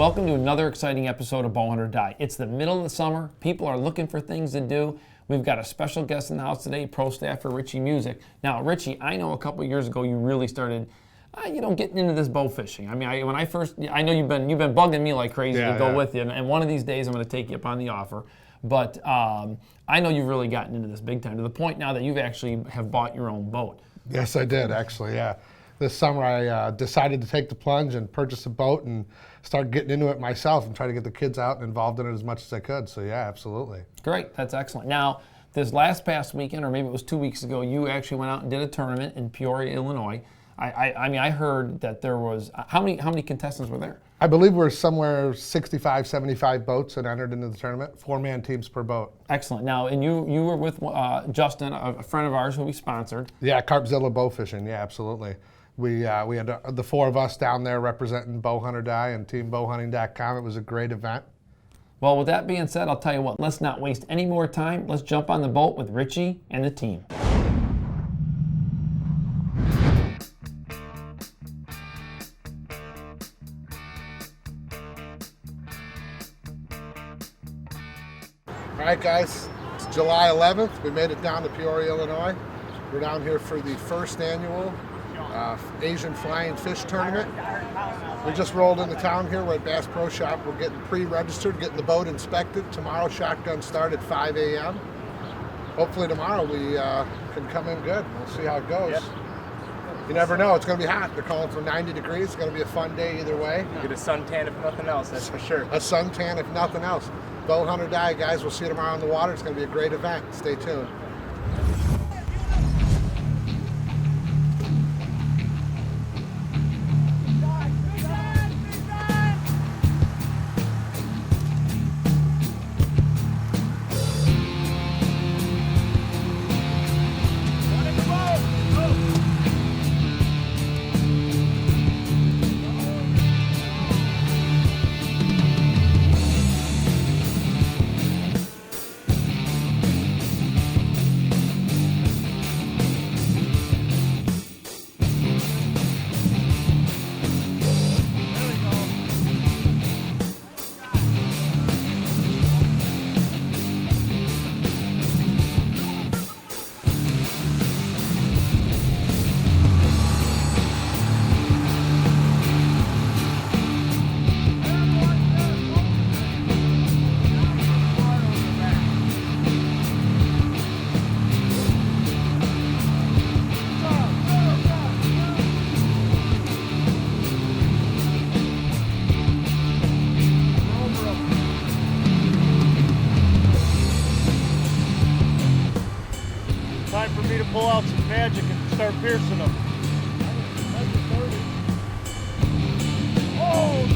Welcome to another exciting episode of Bowhunt or Die. It's the middle of the summer. People are looking for things to do. We've got a special guest in the house today, Prostaff for Richie Music. Now, Richie, I know a couple years ago you really started, getting into this bow fishing. I mean, I know you've been bugging me like crazy to go with you, and one of these days I'm going to take you up on the offer. But I know you've really gotten into this big time to the point now that you've actually have bought your own boat. Yes, I did actually. Yeah, this summer I decided to take the plunge and purchase a boat and start getting into it myself and try to get the kids out and involved in it as much as I could. So yeah, absolutely. Great, that's excellent. Now, this past weekend, or maybe it was 2 weeks ago, you actually went out and did a tournament in Peoria, Illinois. I heard that there was, how many contestants were there? I believe we're somewhere 65, 75 boats that entered into the tournament, 4-man teams per boat. Excellent. Now, and you were with Justin, a friend of ours who we sponsored. Yeah, Carpzilla Bowfishing, yeah, absolutely. We had the four of us down there representing Bowhunt or Die and teambowhunting.com. It was a great event. Well, with that being said, I'll tell you what, let's not waste any more time. Let's jump on the boat with Richie and the team. All right, guys, it's July 11th. We made it down to Peoria, Illinois. We're down here for the first annual Asian Flying Fish Tournament. We just rolled into town here. We're at Bass Pro Shop. We're getting pre-registered, getting the boat inspected. Tomorrow, shotgun start at 5 a.m. Hopefully tomorrow we can come in good. We'll see how it goes. Yep. You never know. It's going to be hot. They're calling for 90 degrees. It's going to be a fun day either way. Get a suntan if nothing else, that's for sure. A suntan if nothing else. Bowhunt or Die, guys. We'll see you tomorrow on the water. It's going to be a great event. Stay tuned. Time for me to pull out some magic and start piercing them. Oh!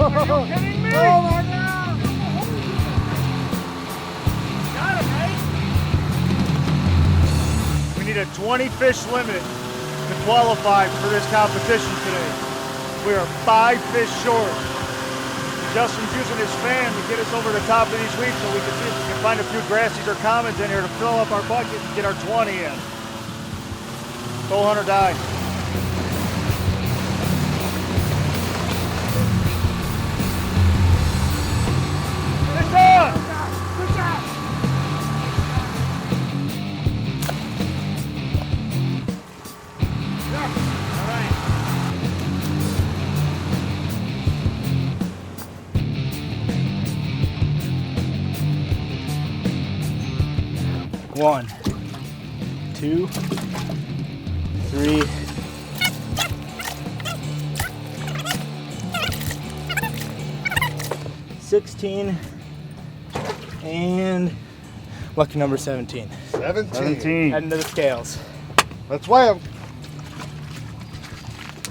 Are you kidding me? Oh my God! Got him, right? We need a 20 fish limit to qualify for this competition today. We are 5 fish short. Justin's using his fan to get us over the top of these weeks so we can see if we can find a few grassies or commons in here to fill up our bucket and get our 20 in. Bowhunt or Die. One, 2, 3, 16, and lucky number 17. 17. Heading to the scales. Let's weigh them.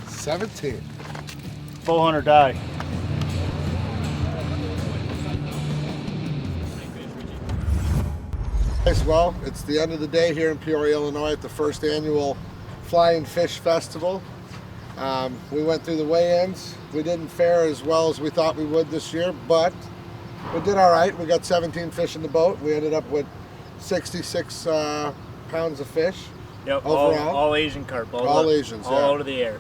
17. Bowhunter die. Well, it's the end of the day here in Peoria, Illinois at the first annual Flying Fish Festival. We went through the weigh-ins. We didn't fare as well as we thought we would this year, but we did all right. We got 17 fish in the boat. We ended up with 66 pounds of fish. Yep, overall. all Asian carp. All Asians, all yeah. out of the air.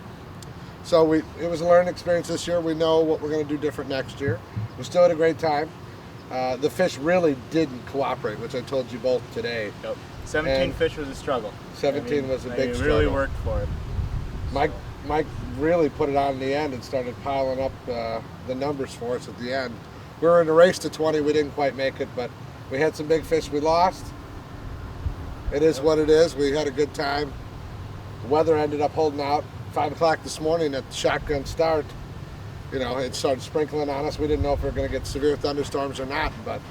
So it was a learning experience this year. We know what we're going to do different next year. We still had a great time. The fish really didn't cooperate, which I told you both today. Yep. 17 fish was a struggle. 17 was a big It struggle. really worked for it. Mike really put it on in the end and started piling up the numbers for us at the end. We were in a race to 20. We didn't quite make it, but we had some big fish we lost. It is what it is. We had a good time. The weather ended up holding out. 5 o'clock this morning at the shotgun start, you know, it started sprinkling on us. We didn't know if we were going to get severe thunderstorms or not, but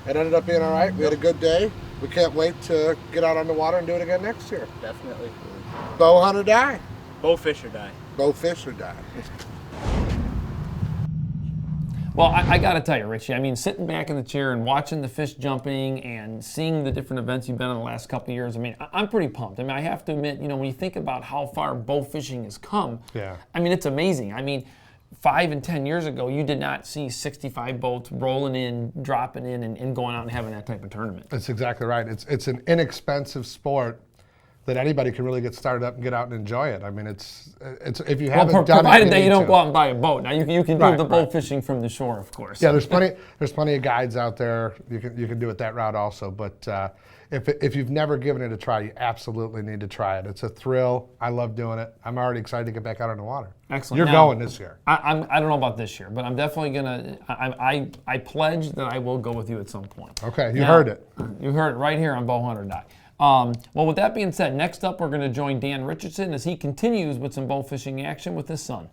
it ended up being all right. We had a good day. We can't wait to get out on the water and do it again next year. Definitely. Bow hunt or die. Bowfish or die. Bowfish or die. Well, I got to tell you, Richie, I mean, sitting back in the chair and watching the fish jumping and seeing the different events you've been in the last couple of years, I mean, I'm pretty pumped. I mean, I have to admit, you know, when you think about how far bow fishing has come, Yeah. I mean, it's amazing. I mean, 5 and 10 years ago, you did not see 65 boats rolling in, dropping in, and going out and having that type of tournament. That's exactly right. It's an inexpensive sport that anybody can really get started up and get out and enjoy it. I mean, it's if you haven't done it, provided that you need don't to. go out and buy a boat. Now you can do Right, the boat right. fishing from the shore, of course. Yeah, there's plenty of guides out there. You can do it that route also. But if you've never given it a try, you absolutely need to try it. It's a thrill. I love doing it. I'm already excited to get back out on the water. Excellent. You're Now, going this year. I don't know about this year, but I'm definitely gonna. I pledge that I will go with you at some point. Okay, you Now, heard it. You heard it right here on Bowhunt or Die. Well, with that being said, next up we're going to join Dan Richardson as he continues with some bow fishing action with his son.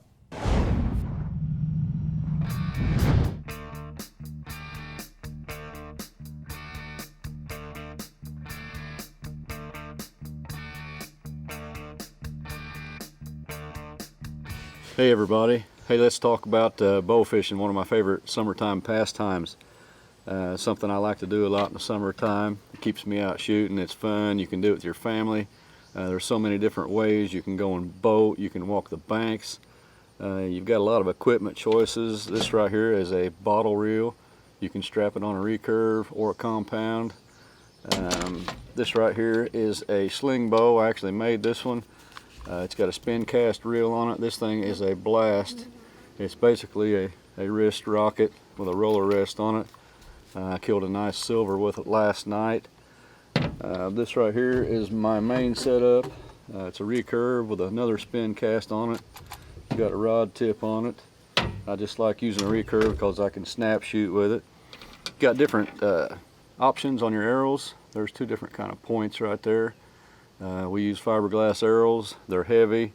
Hey everybody. Hey, let's talk about bow fishing, one of my favorite summertime pastimes. Something I like to do a lot in the summertime. It keeps me out shooting. It's fun. You can do it with your family. There's so many different ways. You can go and boat. You can walk the banks. You've got a lot of equipment choices. This right here is a bottle reel. You can strap it on a recurve or a compound. This right here is a sling bow. I actually made this one. It's got a spin cast reel on it. This thing is a blast. It's basically a wrist rocket with a roller rest on it. I killed a nice silver with it last night. This right here is my main setup. It's a recurve with another spin cast on it. Got a rod tip on it. I just like using a recurve because I can snap shoot with it. Got different options on your arrows. There's 2 different kind of points right there. We use fiberglass arrows. They're heavy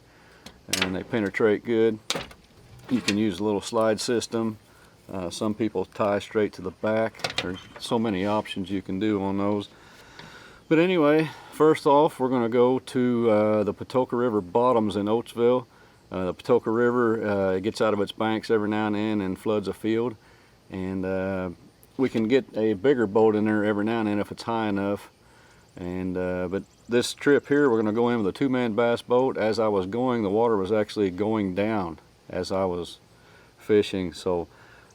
and they penetrate good. You can use a little slide system. Some people tie straight to the back. There's so many options you can do on those. But anyway, first off, we're going to go to the Patoka River bottoms in Oatsville. The Patoka River gets out of its banks every now and then and floods a field. And we can get a bigger boat in there every now and then if it's high enough. And but this trip here, we're going to go in with a 2-man bass boat. As I was going, the water was actually going down as I was fishing. So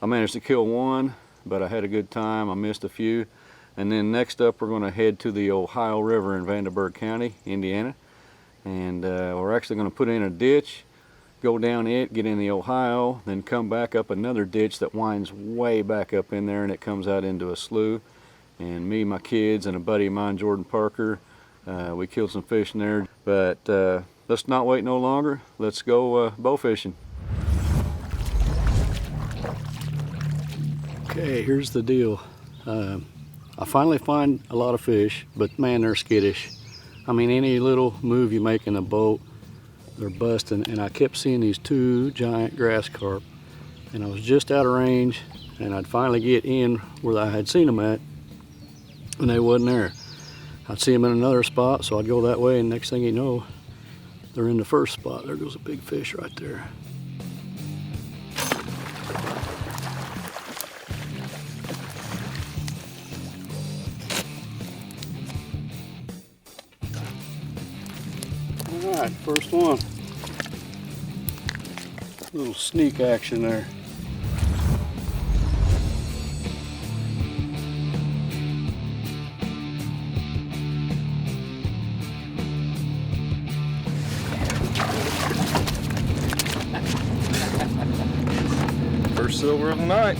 I managed to kill 1, but I had a good time. I missed a few. And then next up, we're going to head to the Ohio River in Vandenberg County, Indiana. And we're actually going to put in a ditch, go down it, get in the Ohio, then come back up another ditch that winds way back up in there, and it comes out into a slough. And me, my kids, and a buddy of mine, Jordan Parker, we killed some fish in there. But let's not wait no longer. Let's go bow fishing. Okay, here's the deal. I finally find a lot of fish, but man, they're skittish. I mean, any little move you make in the boat, they're busting. And I kept seeing these 2 giant grass carp, and I was just out of range, and I'd finally get in where I had seen them at, and they wasn't there. I'd see them in another spot, so I'd go that way, and next thing you know, they're in the first spot. There goes a big fish right there. All right, first one. Little sneak action there. First silver of the night.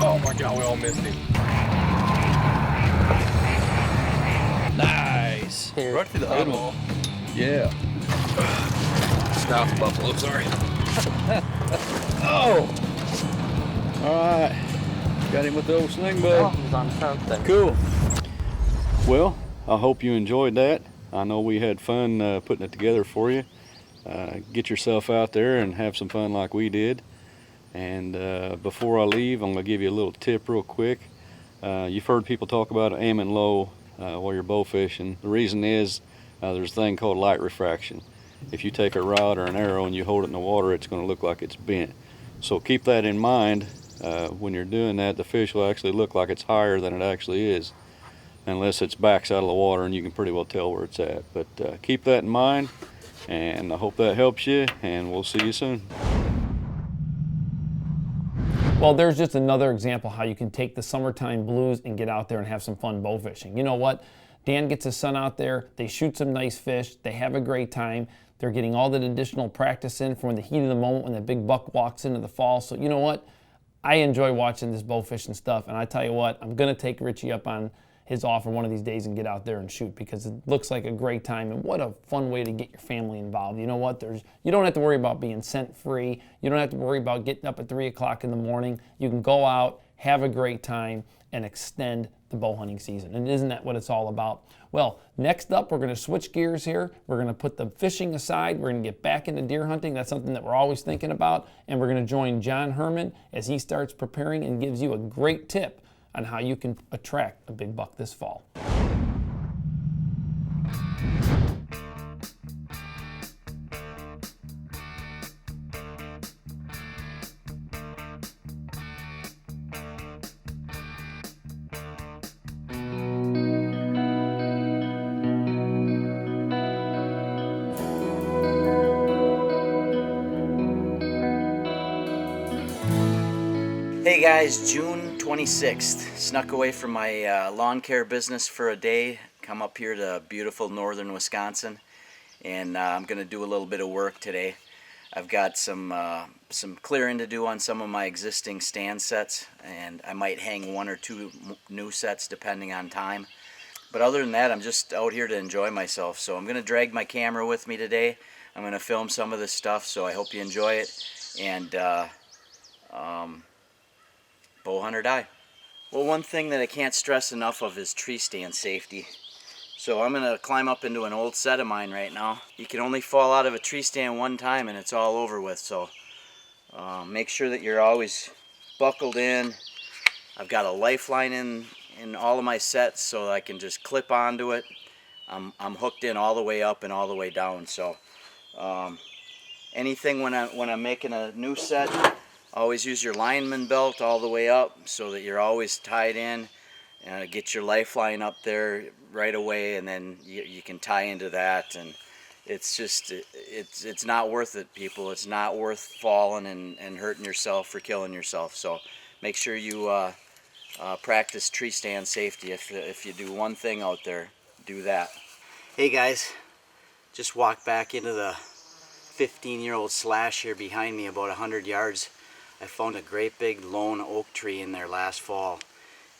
Oh my God, we all missed him. Nice. Right to the eyeball. Yeah. Scout's buffalo, sorry. Oh! All right. Got him with the old sling bug. He's on something. Cool. Well, I hope you enjoyed that. I know we had fun putting it together for you. Get yourself out there and have some fun like we did. And before I leave, I'm going to give you a little tip real quick. You've heard people talk about aiming low while you're bow fishing. The reason is there's a thing called light refraction. If you take a rod or an arrow and you hold it in the water, it's going to look like it's bent. So keep that in mind. When you're doing that, the fish will actually look like it's higher than it actually is, unless it's backs out of the water, and you can pretty well tell where it's at. But keep that in mind, and I hope that helps you, and we'll see you soon. Well, there's just another example how you can take the summertime blues and get out there and have some fun bow fishing. You know what? Dan gets his son out there, they shoot some nice fish, they have a great time, they're getting all that additional practice in from the heat of the moment when the big buck walks into the fall. So you know what? I enjoy watching this bow fishing stuff, and I tell you what, I'm gonna take Richie up on his offer one of these days and get out there and shoot, because it looks like a great time, and what a fun way to get your family involved. You know what? You don't have to worry about being scent free. You don't have to worry about getting up at 3 o'clock in the morning. You can go out, have a great time, and extend the bow hunting season. And isn't that what it's all about? Well, next up, we're gonna switch gears here. We're gonna put the fishing aside. We're gonna get back into deer hunting. That's something that we're always thinking about. And we're gonna join John Herrmann as he starts preparing and gives you a great tip on how you can attract a big buck this fall. Hey guys, June 26th. Snuck away from my lawn care business for a day. Come up here to beautiful northern Wisconsin, and I'm going to do a little bit of work today. I've got some clearing to do on some of my existing stand sets, and I might hang 1 or 2 new sets depending on time. But other than that, I'm just out here to enjoy myself. So I'm going to drag my camera with me today. I'm going to film some of this stuff, so I hope you enjoy it. And bow hunt or die. Well, one thing that I can't stress enough of is tree stand safety. So I'm going to climb up into an old set of mine right now. You can only fall out of a tree stand one time and it's all over with. So make sure that you're always buckled in. I've got a lifeline in all of my sets so I can just clip onto it. I'm hooked in all the way up and all the way down. So anything when I'm making a new set, always use your lineman belt all the way up so that you're always tied in. Get your lifeline up there right away, and then you can tie into that. And it's just it's not worth it, people. It's not worth falling and hurting yourself or killing yourself. So make sure you practice tree stand safety. If you do one thing out there, do that. Hey guys, just walked back into the 15-year-old slash here behind me, about 100 yards. I found a great big lone oak tree in there last fall,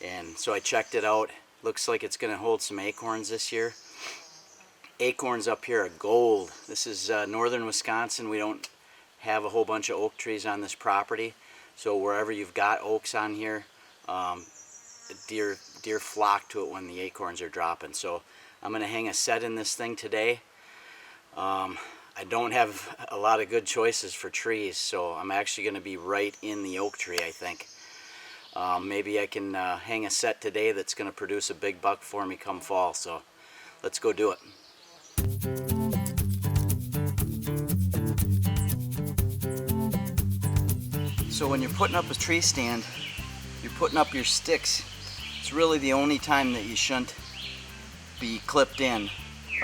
and so I checked it out. Looks like it's going to hold some acorns this year. Acorns up here are gold. This is northern Wisconsin. We don't have a whole bunch of oak trees on this property, so wherever you've got oaks on here, deer flock to it when the acorns are dropping. So I'm going to hang a set in this thing today. I don't have a lot of good choices for trees, so I'm actually going to be right in the oak tree, I think. Maybe I can hang a set today that's going to produce a big buck for me come fall, so let's go do it. So when you're putting up a tree stand, you're putting up your sticks. It's really the only time that you shouldn't be clipped in,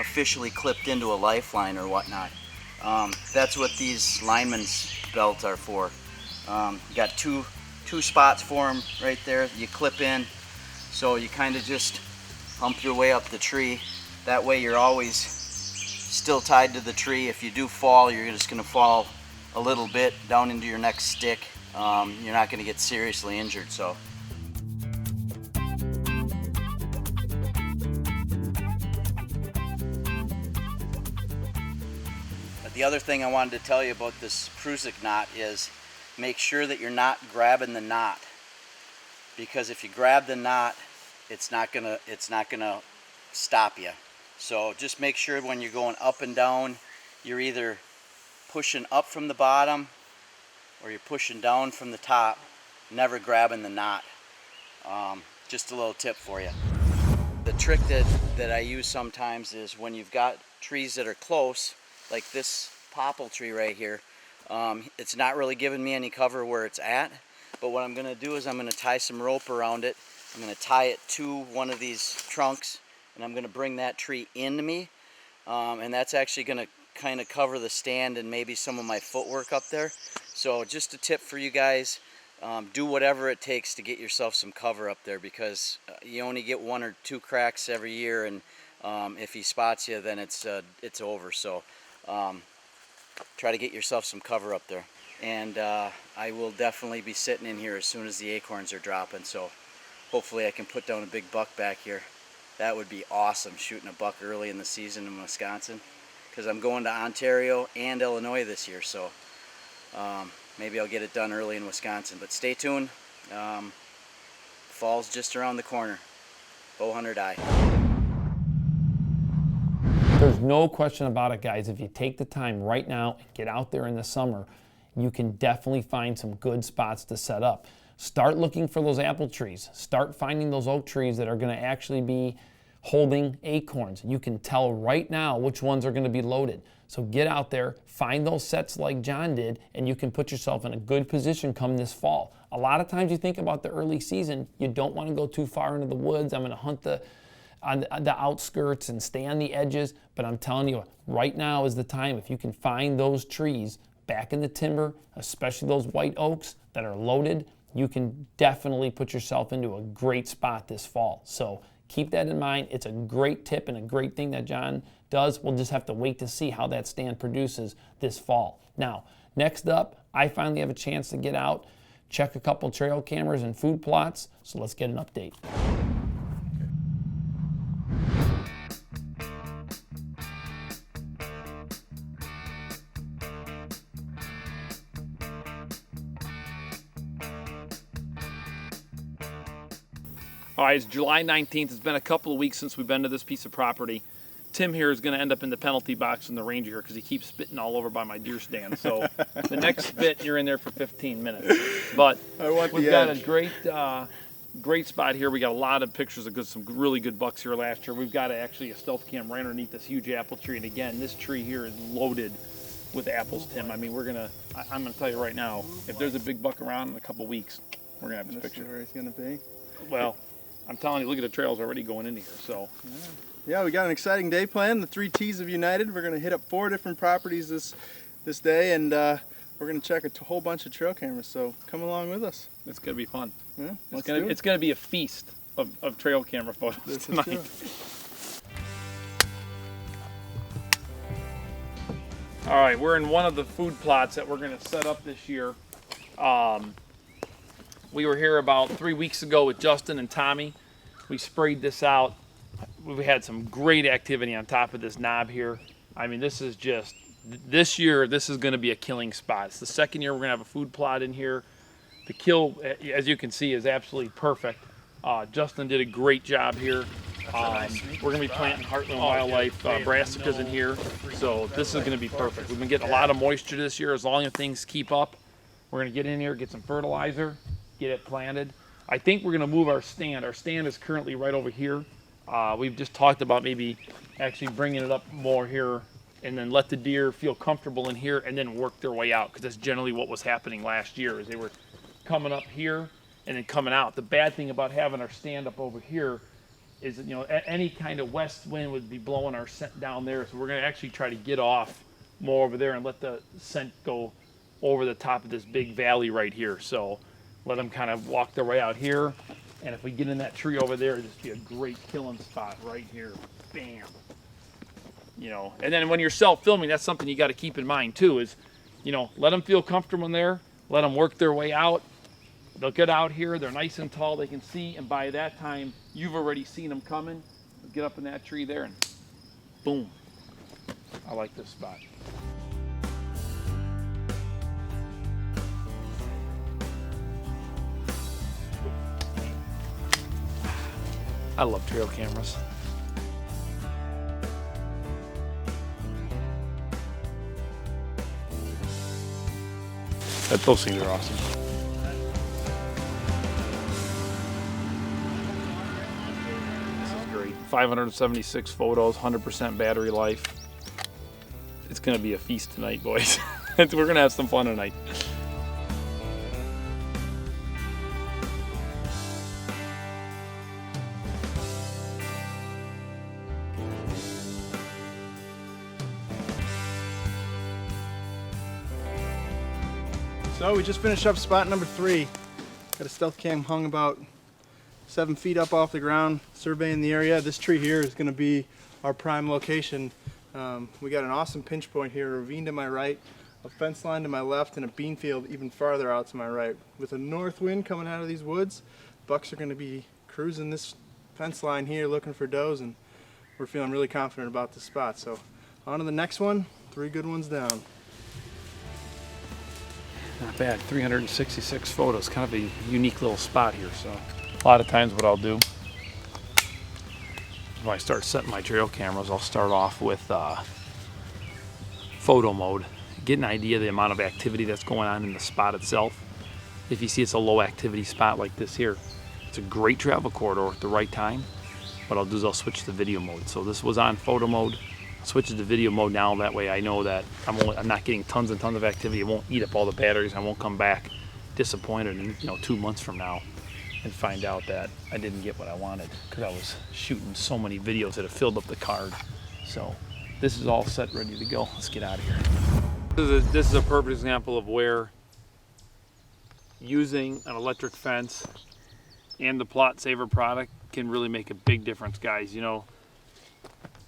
officially clipped into a lifeline or whatnot. That's what these lineman's belts are for. You got two spots for them right there. You clip in, so you kind of just hump your way up the tree. That way you're always still tied to the tree. If you do fall, you're just going to fall a little bit down into your next stick. You're not going to get seriously injured. So. The other thing I wanted to tell you about this Prostaff knot is make sure that you're not grabbing the knot, because if you grab the knot, it's not gonna stop you. So just make sure when you're going up and down, you're either pushing up from the bottom or you're pushing down from the top, never grabbing the knot. Just a little tip for you. The trick that I use sometimes is when you've got trees that are close, like this popple tree right here, it's not really giving me any cover where it's at, but what I'm going to do is I'm going to tie some rope around it. I'm going to tie it to one of these trunks, and I'm going to bring that tree into me, and that's actually going to kind of cover the stand and maybe some of my footwork up there. So just a tip for you guys, do whatever it takes to get yourself some cover up there, because you only get 1 or 2 cracks every year, and if he spots you, then it's over. So try to get yourself some cover up there. And I will definitely be sitting in here as soon as the acorns are dropping, so hopefully I can put down a big buck back here. That would be awesome, shooting a buck early in the season in Wisconsin, because I'm going to Ontario and Illinois this year, so maybe I'll get it done early in Wisconsin. But stay tuned, fall's just around the corner. Bow hunt or die. There's no question about it, guys. If you take the time right now and get out there in the summer, you can definitely find some good spots to set up. Start looking for those apple trees. Start finding those oak trees that are going to actually be holding acorns. You can tell right now which ones are going to be loaded. So get out there, find those sets like John did, and you can put yourself in a good position come this fall. A lot of times you think about the early season, you don't want to go too far into the woods. I'm going to hunt on the outskirts and stay on the edges, but I'm telling you, right now is the time. If you can find those trees back in the timber, especially those white oaks that are loaded, you can definitely put yourself into a great spot this fall. So keep that in mind. It's a great tip and a great thing that John does. We'll just have to wait to see how that stand produces this fall. Now, next up, I finally have a chance to get out, check a couple trail cameras and food plots, so let's get an update. All right, it's July 19th. It's been a couple of weeks since we've been to this piece of property. Tim here is going to end up in the penalty box in the ranger here because he keeps spitting all over by my deer stand. So the next spit, you're in there for 15 minutes. But we've got a great spot here. We got a lot of pictures of some really good bucks here last year. We've got actually a stealth cam right underneath this huge apple tree. And again, this tree here is loaded with apples, Tim. I mean, I'm going to tell you right now, if there's a big buck around in a couple weeks, we're going to have this picture. Where he's going to be? Well, I'm telling you, look at the trails already going into here. So, yeah, we got an exciting day planned. The 3 T's have united. We're going to hit up 4 different properties this day, and we're going to check a whole bunch of trail cameras. So come along with us. It's going to be fun. Yeah, it's going to be a feast of trail camera photos tonight. All right, we're in one of the food plots that we're going to set up this year. We were here about 3 weeks ago with Justin and Tommy. We sprayed this out. We had some great activity on top of this knob here. I mean, this is just, this year, this is going to be a killing spot. It's the second year we're going to have a food plot in here. The kill, as you can see, is absolutely perfect. Justin did a great job here. We're going to be planting Heartland Wildlife brassicas in here, so this is going to be perfect. We've been getting a lot of moisture this year. As long as things keep up, we're going to get in here, get some fertilizer, get it planted. I think we're going to move our stand. Our stand is currently right over here. We've just talked about maybe actually bringing it up more here and then let the deer feel comfortable in here and then work their way out, because that's generally what was happening last year, is they were coming up here and then coming out. The bad thing about having our stand up over here is that, you know, any kind of west wind would be blowing our scent down there, so we're going to actually try to get off more over there and let the scent go over the top of this big valley right here. So let them kind of walk their way out here, and if we get in that tree over there, it'd just be a great killing spot right here. Bam. You know, and then when you're self-filming, that's something you got to keep in mind too, is, you know, let them feel comfortable in there, let them work their way out. They'll get out here, they're nice and tall, they can see, and by that time, you've already seen them coming. Get up in that tree there and boom. I like this spot. I love trail cameras. Those things are awesome. This is great. 576 photos, 100% battery life. It's gonna be a feast tonight, boys. We're gonna have some fun tonight. So we just finished up spot number 3. Got a stealth cam hung about 7 feet up off the ground, surveying the area. This tree here is going to be our prime location. We got an awesome pinch point here, a ravine to my right, a fence line to my left, and a bean field even farther out to my right. With a north wind coming out of these woods, bucks are going to be cruising this fence line here looking for does, and we're feeling really confident about this spot. So on to the next one, 3 good ones down. Not bad, 366 photos, kind of a unique little spot here. So a lot of times what I'll do when I start setting my trail cameras, I'll start off with photo mode, get an idea of the amount of activity that's going on in the spot itself. If you see it's a low activity spot like this here, it's a great travel corridor at the right time. What I'll do is I'll switch to video mode. So this was on photo mode. Switch it to video mode now, that way I know that I'm not getting tons and tons of activity. It won't eat up all the batteries. I won't come back disappointed in 2 months from now and find out that I didn't get what I wanted because I was shooting so many videos that have filled up the card. So this is all set, ready to go. Let's get out of here. This is a perfect example of where using an electric fence and the Plot Saver product can really make a big difference, guys. You know,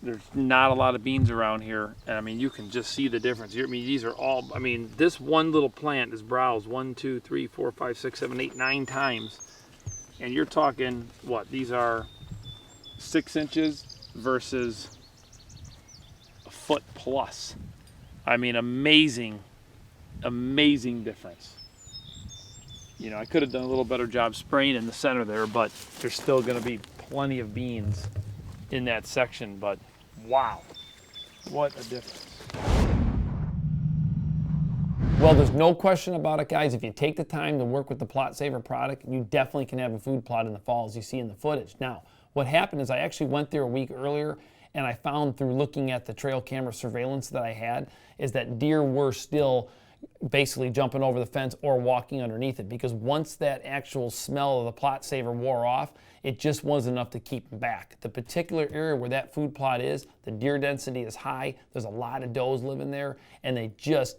there's not a lot of beans around here, and I mean, you can just see the difference. I mean, these are all, I mean, this one little plant is browsed 1, 2, 3, 4, 5, 6, 7, 8, 9 times, and you're talking, what, these are 6 inches versus a foot plus. I mean, amazing, amazing difference. You know, I could have done a little better job spraying in the center there, but there's still going to be plenty of beans in that section, but wow, what a difference. Well, there's no question about it, guys. If you take the time to work with the Plot Saver product, you definitely can have a food plot in the fall, as you see in the footage. Now, what happened is I actually went there a week earlier, and I found through looking at the trail camera surveillance that I had is that deer were still basically jumping over the fence or walking underneath it, because once that actual smell of the Plot Saver wore off, it just wasn't enough to keep them back. The particular area where that food plot is, the deer density is high, there's a lot of does living there, and it just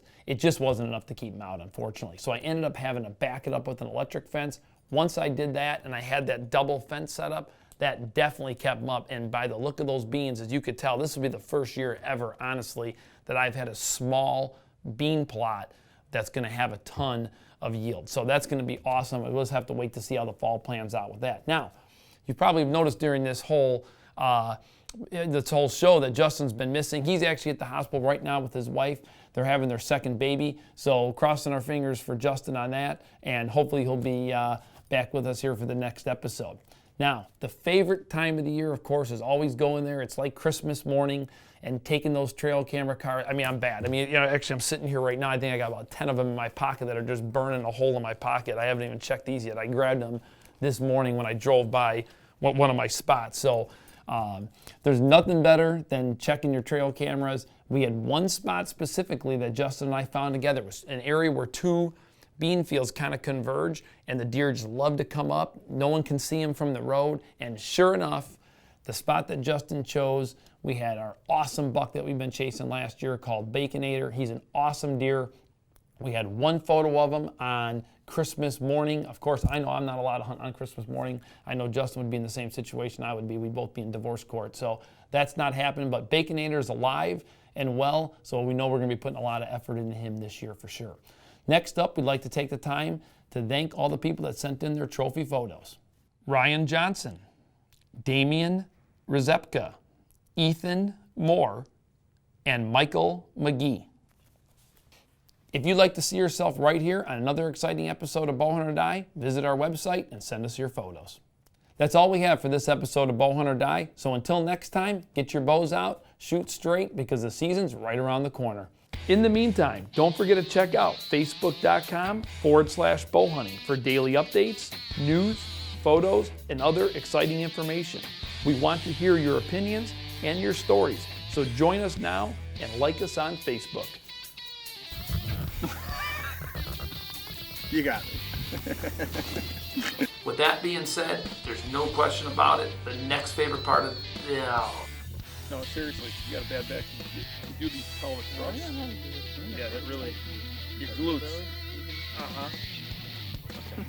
wasn't enough to keep them out, unfortunately. So I ended up having to back it up with an electric fence. Once I did that and I had that double fence set up, that definitely kept them up, and by the look of those beans, as you could tell, this would be the first year ever, honestly, that I've had a small bean plot that's going to have a ton of yield. So that's going to be awesome. We'll just have to wait to see how the fall plans out with that. Now, you probably noticed during this whole show that Justin's been missing. He's actually at the hospital right now with his wife. They're having their second baby. So crossing our fingers for Justin on that, and hopefully he'll be back with us here for the next episode. Now, the favorite time of the year, of course, is always going there. It's like Christmas morning and taking those trail camera cars. I mean, I'm bad. I mean, you know, actually, I'm sitting here right now. I think I got about 10 of them in my pocket that are just burning a hole in my pocket. I haven't even checked these yet. I grabbed them this morning when I drove by one of my spots. So there's nothing better than checking your trail cameras. We had one spot specifically that Justin and I found together. It was an area where two bean fields kind of converge, and the deer just love to come up. No one can see them from the road, and sure enough, the spot that Justin chose, we had our awesome buck that we've been chasing last year called Baconator. He's an awesome deer. We had one photo of him on Christmas morning. Of course, I know I'm not allowed to hunt on Christmas morning. I know Justin would be in the same situation I would be. We'd both be in divorce court. So that's not happening, but Baconator is alive and well, so we know we're gonna be putting a lot of effort into him this year for sure. Next up, we'd like to take the time to thank all the people that sent in their trophy photos. Ryan Johnson, Damian Rezepka, Ethan Moore, and Michael McGee. If you'd like to see yourself right here on another exciting episode of Bowhunt or Die, visit our website and send us your photos. That's all we have for this episode of Bowhunt or Die, so until next time, get your bows out, shoot straight, because the season's right around the corner. In the meantime, don't forget to check out facebook.com/bowhunting for daily updates, news, photos, and other exciting information. We want to hear your opinions and your stories, so join us now and like us on Facebook. You got me. With that being said, there's no question about it. The next favorite part of No, seriously, you got a bad back. You do these pelvic thrusts. Yeah, that really, your glutes. Uh-huh. Okay.